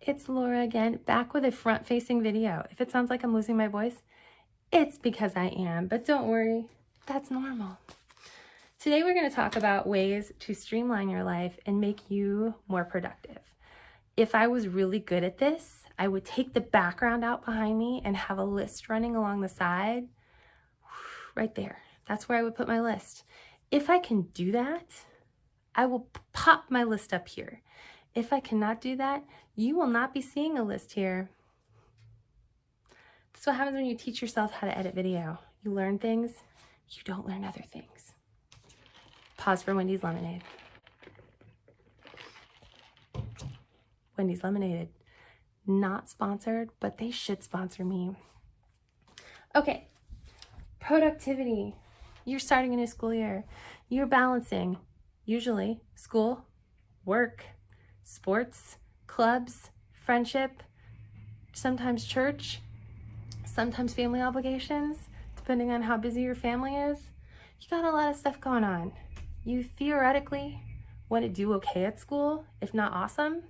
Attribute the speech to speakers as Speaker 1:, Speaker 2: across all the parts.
Speaker 1: It's Laura again, back with a front-facing video. If it sounds like I'm losing my voice, it's because I am, but don't worry, that's normal. Today we're going to talk about ways to streamline your life and make you more productive. If I was really good at this, I would take the background out behind me and have a list running along the side. Right there. That's where I would put my list. If I can do that, I will pop my list up here. If I cannot do that, you will not be seeing a list here. That's what happens when you teach yourself how to edit video. You learn things, you don't learn other things. Pause for Wendy's Lemonade. Wendy's Lemonade. Not sponsored, but they should sponsor me. Okay, productivity. You're starting a new school year. You're balancing, usually, school, work, sports, clubs, friendship, sometimes church, sometimes family obligations, depending on how busy your family is. You got a lot of stuff going on. You theoretically want to do okay at school, if not awesome.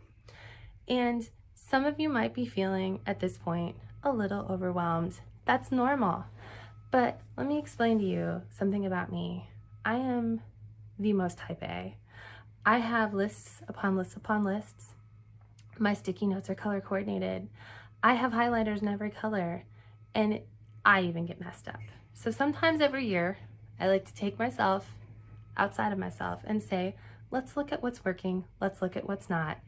Speaker 1: And some of you might be feeling at this point a little overwhelmed. That's normal. But let me explain to you something about me. I am the most type A. I have lists upon lists upon lists. My sticky notes are color coordinated. I have highlighters in every color, and I even get messed up. So sometimes every year, I like to take myself outside of myself and say, let's look at what's working, let's look at what's not.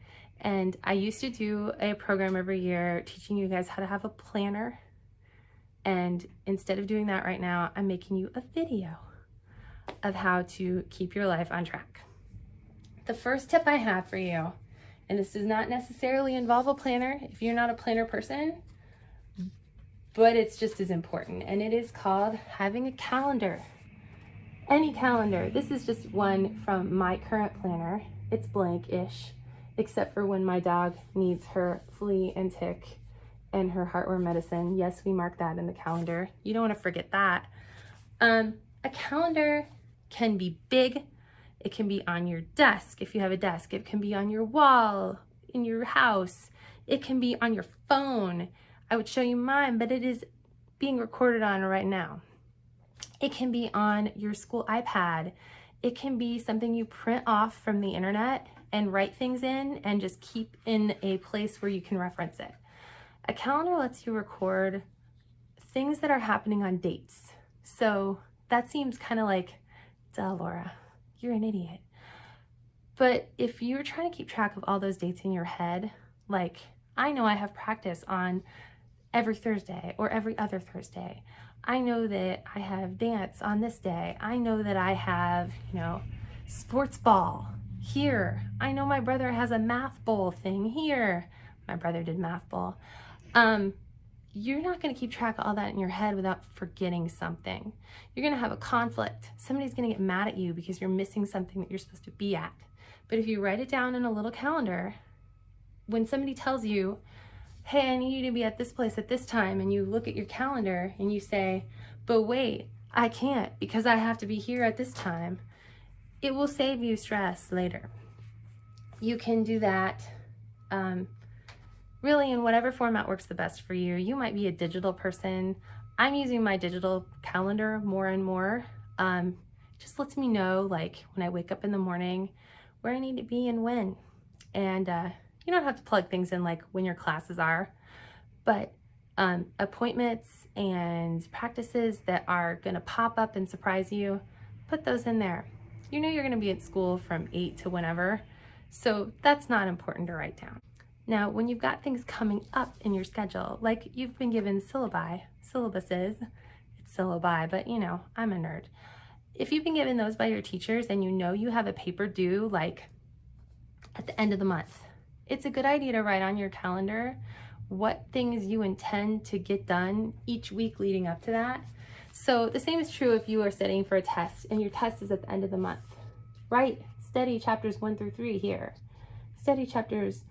Speaker 1: And I used to do a program every year teaching you guys how to have a planner. And instead of doing that right now, I'm making you a video of how to keep your life on track. The first tip I have for you, and this does not necessarily involve a planner if you're not a planner person, but it's just as important, and it is called having a calendar. Any calendar. This is just one from my current planner. It's blank-ish, except for when my dog needs her flea and tick and her heartworm medicine. Yes, we mark that in the calendar. You don't want to forget that. A calendar can be big. It can be on your desk if you have a desk. It can be on your wall in your house. It can be on your phone. I would show you mine, but it is being recorded on right now. It can be on your school iPad. It can be something you print off from the internet and write things in and just keep in a place where you can reference it. A calendar lets you record things that are happening on dates. So that seems kind of like, duh, Laura, you're an idiot. But if you're trying to keep track of all those dates in your head, like I know I have practice on every Thursday or every other Thursday. I know that I have dance on this day. I know that I have, sports ball here. I know my brother has a math bowl thing here. My brother did math bowl. You're not going to keep track of all that in your head without forgetting something. You're going to have a conflict. Somebody's going to get mad at you because you're missing something that you're supposed to be at. But if you write it down in a little calendar, when somebody tells you, hey, I need you to be at this place at this time, and you look at your calendar and you say, but wait, I can't because I have to be here at this time, it will save you stress later. You can do that really in whatever format works the best for you. You might be a digital person. I'm using my digital calendar more and more. Just lets me know, like, when I wake up in the morning, where I need to be and when. And you don't have to plug things in like when your classes are, but appointments and practices that are going to pop up and surprise you, put those in there. You know you're going to be at school from 8 to whenever, so that's not important to write down. Now, when you've got things coming up in your schedule, like you've been given syllabuses, it's syllabi, but I'm a nerd. If you've been given those by your teachers and you have a paper due like at the end of the month, it's a good idea to write on your calendar what things you intend to get done each week leading up to that. So the same is true if you are studying for a test and your test is at the end of the month. Write study chapters 1 through 3 here. Study chapters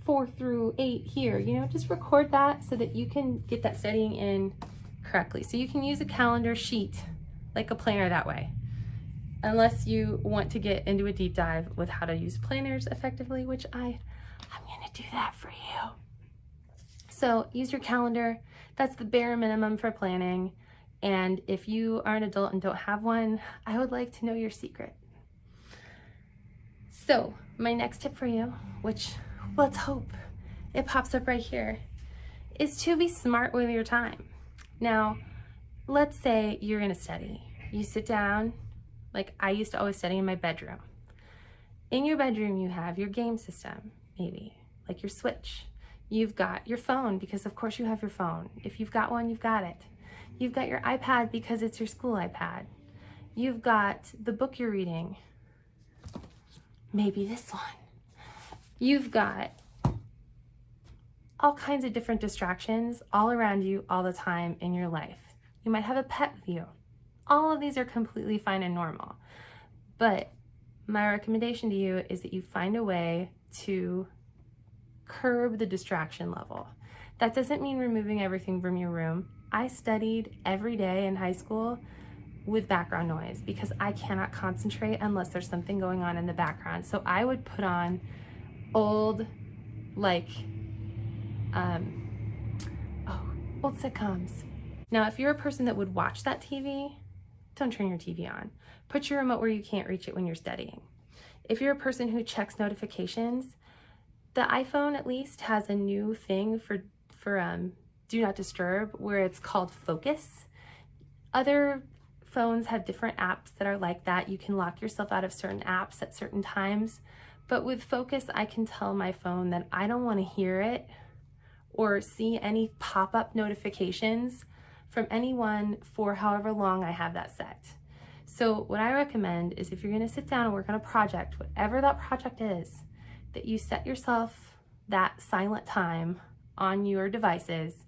Speaker 1: 4 through 8 here. Just record that so that you can get that studying in correctly. So you can use a calendar sheet like a planner that way. Unless you want to get into a deep dive with how to use planners effectively, which I'm going to do that for you. So use your calendar. That's the bare minimum for planning. And if you are an adult and don't have one, I would like to know your secret. So my next tip for you, which let's hope it pops up right here, is to be smart with your time. Now, let's say you're gonna study. You sit down, like I used to always study in my bedroom. In your bedroom, you have your game system, maybe, like your Switch. You've got your phone, because of course you have your phone. If you've got one, you've got it. You've got your iPad because it's your school iPad. You've got the book you're reading. Maybe this one. You've got all kinds of different distractions all around you all the time in your life. You might have a pet with you. All of these are completely fine and normal. But my recommendation to you is that you find a way to curb the distraction level. That doesn't mean removing everything from your room. I studied every day in high school with background noise because I cannot concentrate unless there's something going on in the background. So I would put on old, old sitcoms. Now, if you're a person that would watch that TV, don't turn your TV on. Put your remote where you can't reach it when you're studying. If you're a person who checks notifications, the iPhone at least has a new thing for do not disturb, where it's called focus. Other phones have different apps that are like that. You can lock yourself out of certain apps at certain times. But with focus, I can tell my phone that I don't want to hear it or see any pop-up notifications from anyone for however long I have that set. So what I recommend is if you're going to sit down and work on a project, whatever that project is, that you set yourself that silent time on your devices.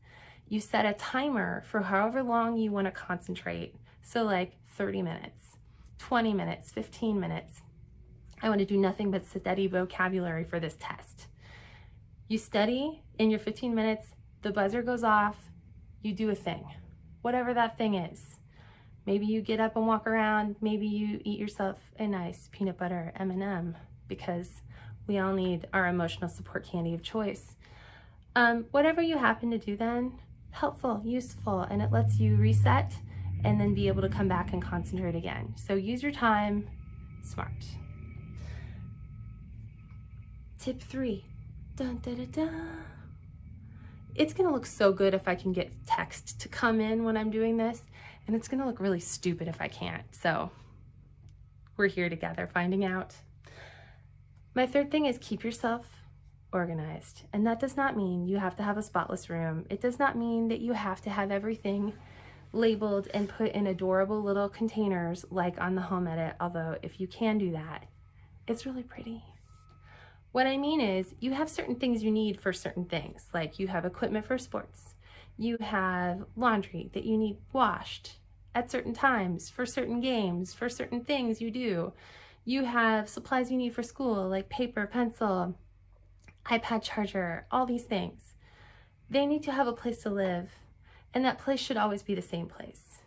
Speaker 1: You set a timer for however long you want to concentrate. So like 30 minutes, 20 minutes, 15 minutes. I want to do nothing but study vocabulary for this test. You study in your 15 minutes, the buzzer goes off, you do a thing, whatever that thing is. Maybe you get up and walk around, maybe you eat yourself a nice peanut butter M&M, because we all need our emotional support candy of choice. Whatever you happen to do then, helpful, useful, and it lets you reset and then be able to come back and concentrate again. So use your time smart. Tip 3. Dun, dun, dun, dun. It's gonna look so good if I can get text to come in when I'm doing this, and it's gonna look really stupid if I can't. So we're here together finding out. My third thing is keep yourself organized. And that does not mean you have to have a spotless room. It does not mean that you have to have everything labeled and put in adorable little containers like on the home edit, although if you can do that, it's really pretty. What I mean is you have certain things you need for certain things, like you have equipment for sports, you have laundry that you need washed at certain times for certain games, for certain things you do. You have supplies you need for school, like paper, pencil, iPad charger, all these things. They need to have a place to live, and that place should always be the same place.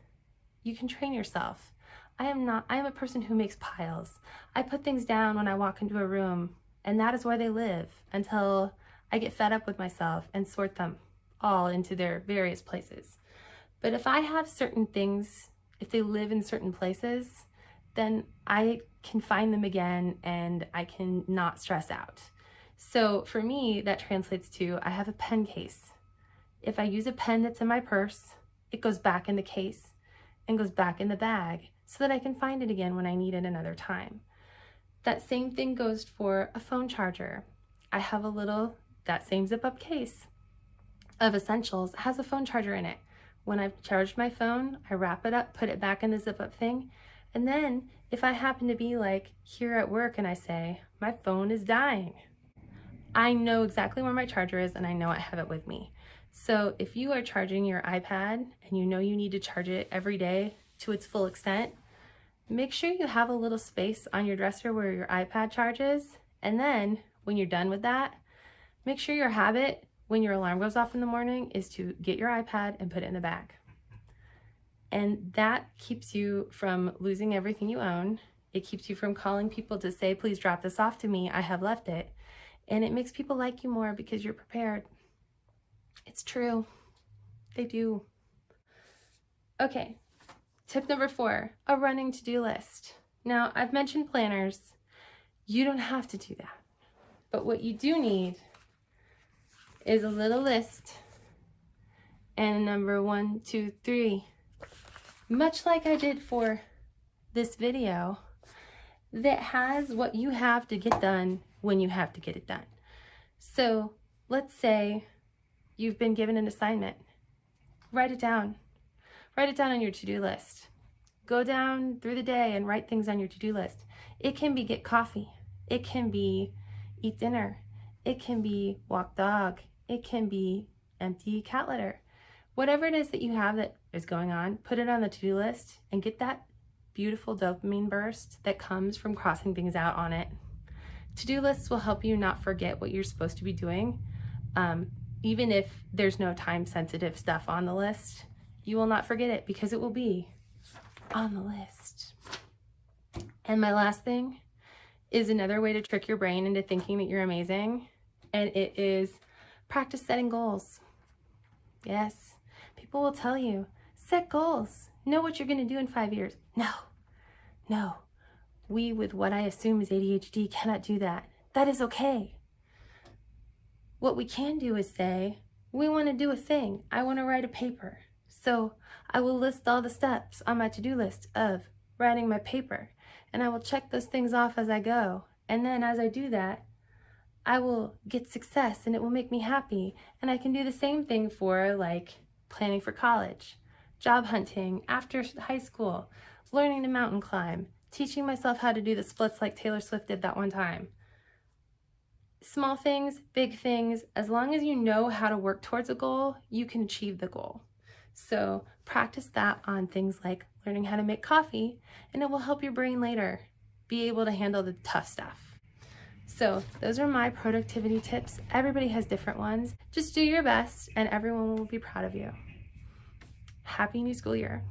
Speaker 1: You can train yourself. I am a person who makes piles. I put things down when I walk into a room, and that is where they live until I get fed up with myself and sort them all into their various places. But if I have certain things, if they live in certain places, then I can find them again and I can not stress out. So for me, that translates to I have a pen case. If I use a pen that's in my purse, it goes back in the case and goes back in the bag so that I can find it again when I need it another time. That same thing goes for a phone charger. I have that same zip-up case of essentials has a phone charger in it. When I've charged my phone, I wrap it up, put it back in the zip-up thing, and then if I happen to be like here at work and I say, my phone is dying, I know exactly where my charger is and I know I have it with me. So if you are charging your iPad and you know you need to charge it every day to its full extent, make sure you have a little space on your dresser where your iPad charges. And then when you're done with that, make sure your habit when your alarm goes off in the morning is to get your iPad and put it in the bag. And that keeps you from losing everything you own. It keeps you from calling people to say, please drop this off to me, I have left it. And it makes people like you more because you're prepared. It's true. They do. Okay, tip number 4, a running to-do list. Now, I've mentioned planners. You don't have to do that. But what you do need is a little list and number 1, 2, 3. Much like I did for this video, that has what you have to get done when you have to get it done. So let's say you've been given an assignment. Write it down. Write it down on your to-do list. Go down through the day and write things on your to-do list. It can be get coffee. It can be eat dinner. It can be walk dog. It can be empty cat litter. Whatever it is that you have that is going on, put it on the to-do list and get that beautiful dopamine burst that comes from crossing things out on it. To-do lists will help you not forget what you're supposed to be doing. Even if there's no time-sensitive stuff on the list, you will not forget it because it will be on the list. And my last thing is another way to trick your brain into thinking that you're amazing, and it is practice setting goals. Yes, people will tell you, set goals. Know what you're going to do in 5 years. No. We, with what I assume is ADHD, cannot do that. That is okay. What we can do is say, we want to do a thing. I want to write a paper. So I will list all the steps on my to-do list of writing my paper, and I will check those things off as I go. And then as I do that, I will get success and it will make me happy. And I can do the same thing for like planning for college, job hunting, after high school, learning to mountain climb, teaching myself how to do the splits like Taylor Swift did that one time. Small things, big things, as long as you know how to work towards a goal, you can achieve the goal. So practice that on things like learning how to make coffee, and it will help your brain later be able to handle the tough stuff. So those are my productivity tips. Everybody has different ones. Just do your best and everyone will be proud of you. Happy new school year.